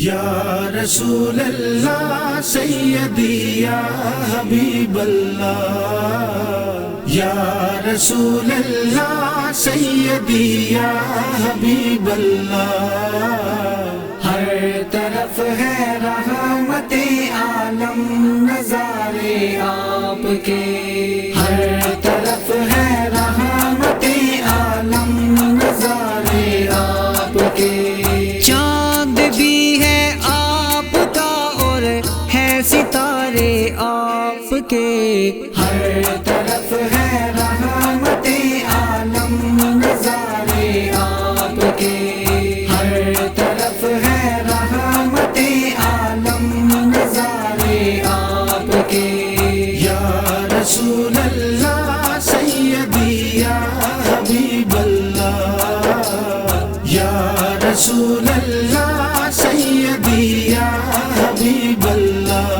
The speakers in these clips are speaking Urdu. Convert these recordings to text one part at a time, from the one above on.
یا رسول اللہ سیدی یا حبیب اللہ، یا رسول اللہ سیدی یا حبیب اللہ، ہر طرف ہے رحمت عالم نظارے آپ کے، ہر طرف ہے رحمت عالم نظارے آپ کے، چاند بھی ہے آپ کا اور ہے ستارے آپ کے، ہر طرف ہے رحمت عالم نظارے آپ کے، ہر طرف ہے رحمت عالم نظارے آپ کے، یا رسول اللہ سیدی یا حبیب اللہ، یا رسول اللہ سیدی یا حبیب اللہ،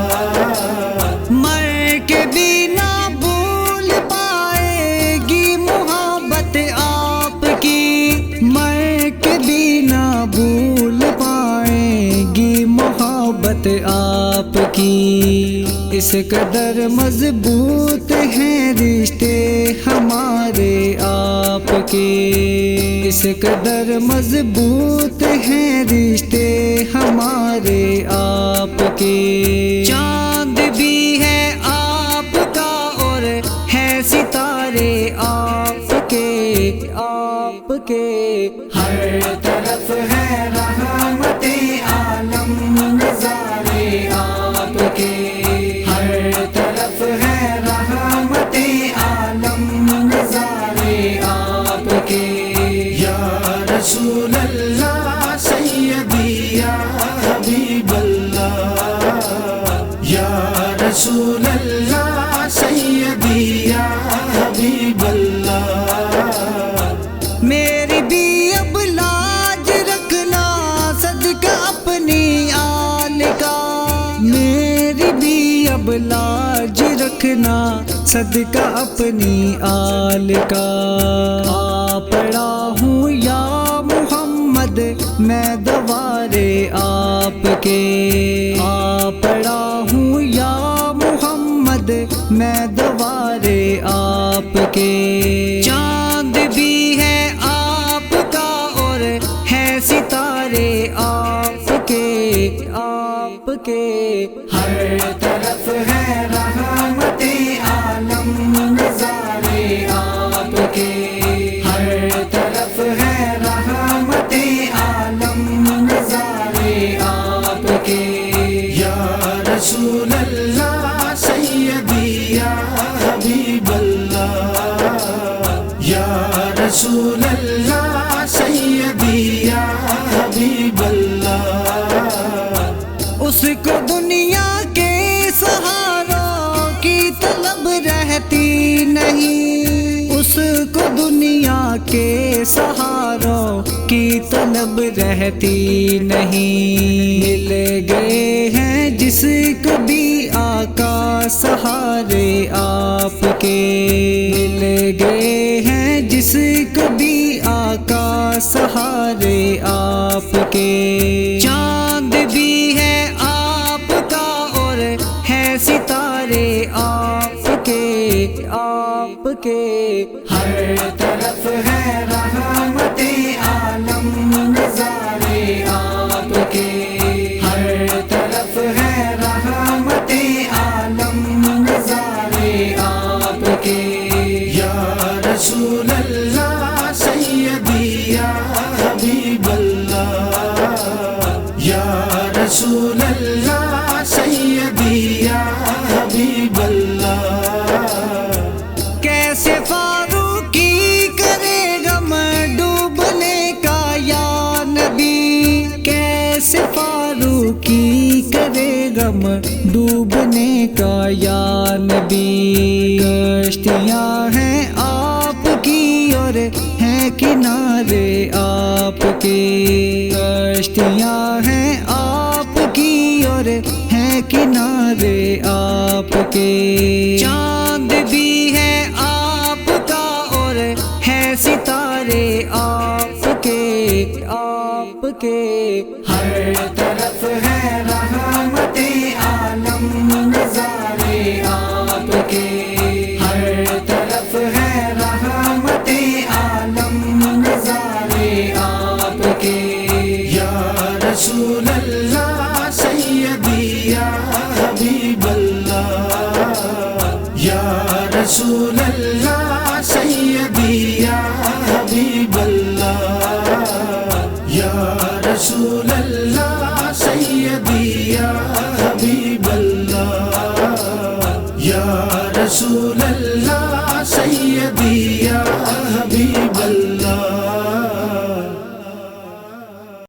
مر کے بھی نہ بھول پائے گی محبت آپ کی، مر کے بھی نہ بھول پائے گی محبت آپ کی، اس قدر مضبوط ہیں رشتے ہمارے آپ کے، اس قدر مضبوط ہیں رشتے ہمارے آپ کے، چاند بھی ہے آپ کا اور ہے ستارے آپ کے، آپ کے، ہر طرف ہے رحمت عالم نظارے آپ کے، ہر طرف ہے رحمت عالم نظارے آپ کے، یا رسول اللہ سیدی یا حبیب اللہ، یا رسول اللہ سیدی یا حبیب اللہ، میری بھی اب لاج رکھنا صدقہ اپنی آل کا، میری بھی اب لاج رکھنا صدقہ اپنی آل کا، آ پڑا ہوں یا محمد میں دوارے آپ کے، آ پڑا ہوں یا محمد میں دوارے آپ کے، چاند بھی ہے آپ کا اور ہے ستارے آپ کے، آپ کے، ہر طرف ہے رحمت عالم نظارے آپ کے، ہر طرف ہے رحمت عالم نظارے آپ کے، یا رسول اللہ سیدی یا حبیب اللہ، یا رسول اللہ سیدی یا حبیب اللہ، اس کو دنیا کے سہاروں کی طلب رہتی نہیں، اس کو دنیا کے سہاروں کی طلب رہتی نہیں، مل گئے ہیں جس کو بھی آقا سہارے آپ کے، مل گئے ہیں جس کو بھی آقا سہارے آپ کے، چاند بھی ہے آپ کا اور ہے ستارے آپ کے، آپ کے، ہر طرف ہے رحمت عالم نظارے آپ کے، ہر طرف ہے رحمت عالم نظارے آپ کے، یا رسول اللہ سیدی یا حبیب اللہ، یا رسول اللہ سیدی یا حبیب اللہ، کیسے فاروقی کرے غم ڈوبنے کا یا نبی، کیسے فاروقی کرے غم ڈوبنے کا یا نبی، کشتیاں ہیں آپ کی اور ہیں کنارے آپ کے، کشتیاں ہیں آپ کی اور ہیں کنارے آپ کے، چاند بھی ہے آپ کا اور ہے ستارے آپ کے، آپ کے، ہر طرف آپ کے یا رسول اللہ سیدی یا حبیب اللہ یا رسول اللہ سیدی یا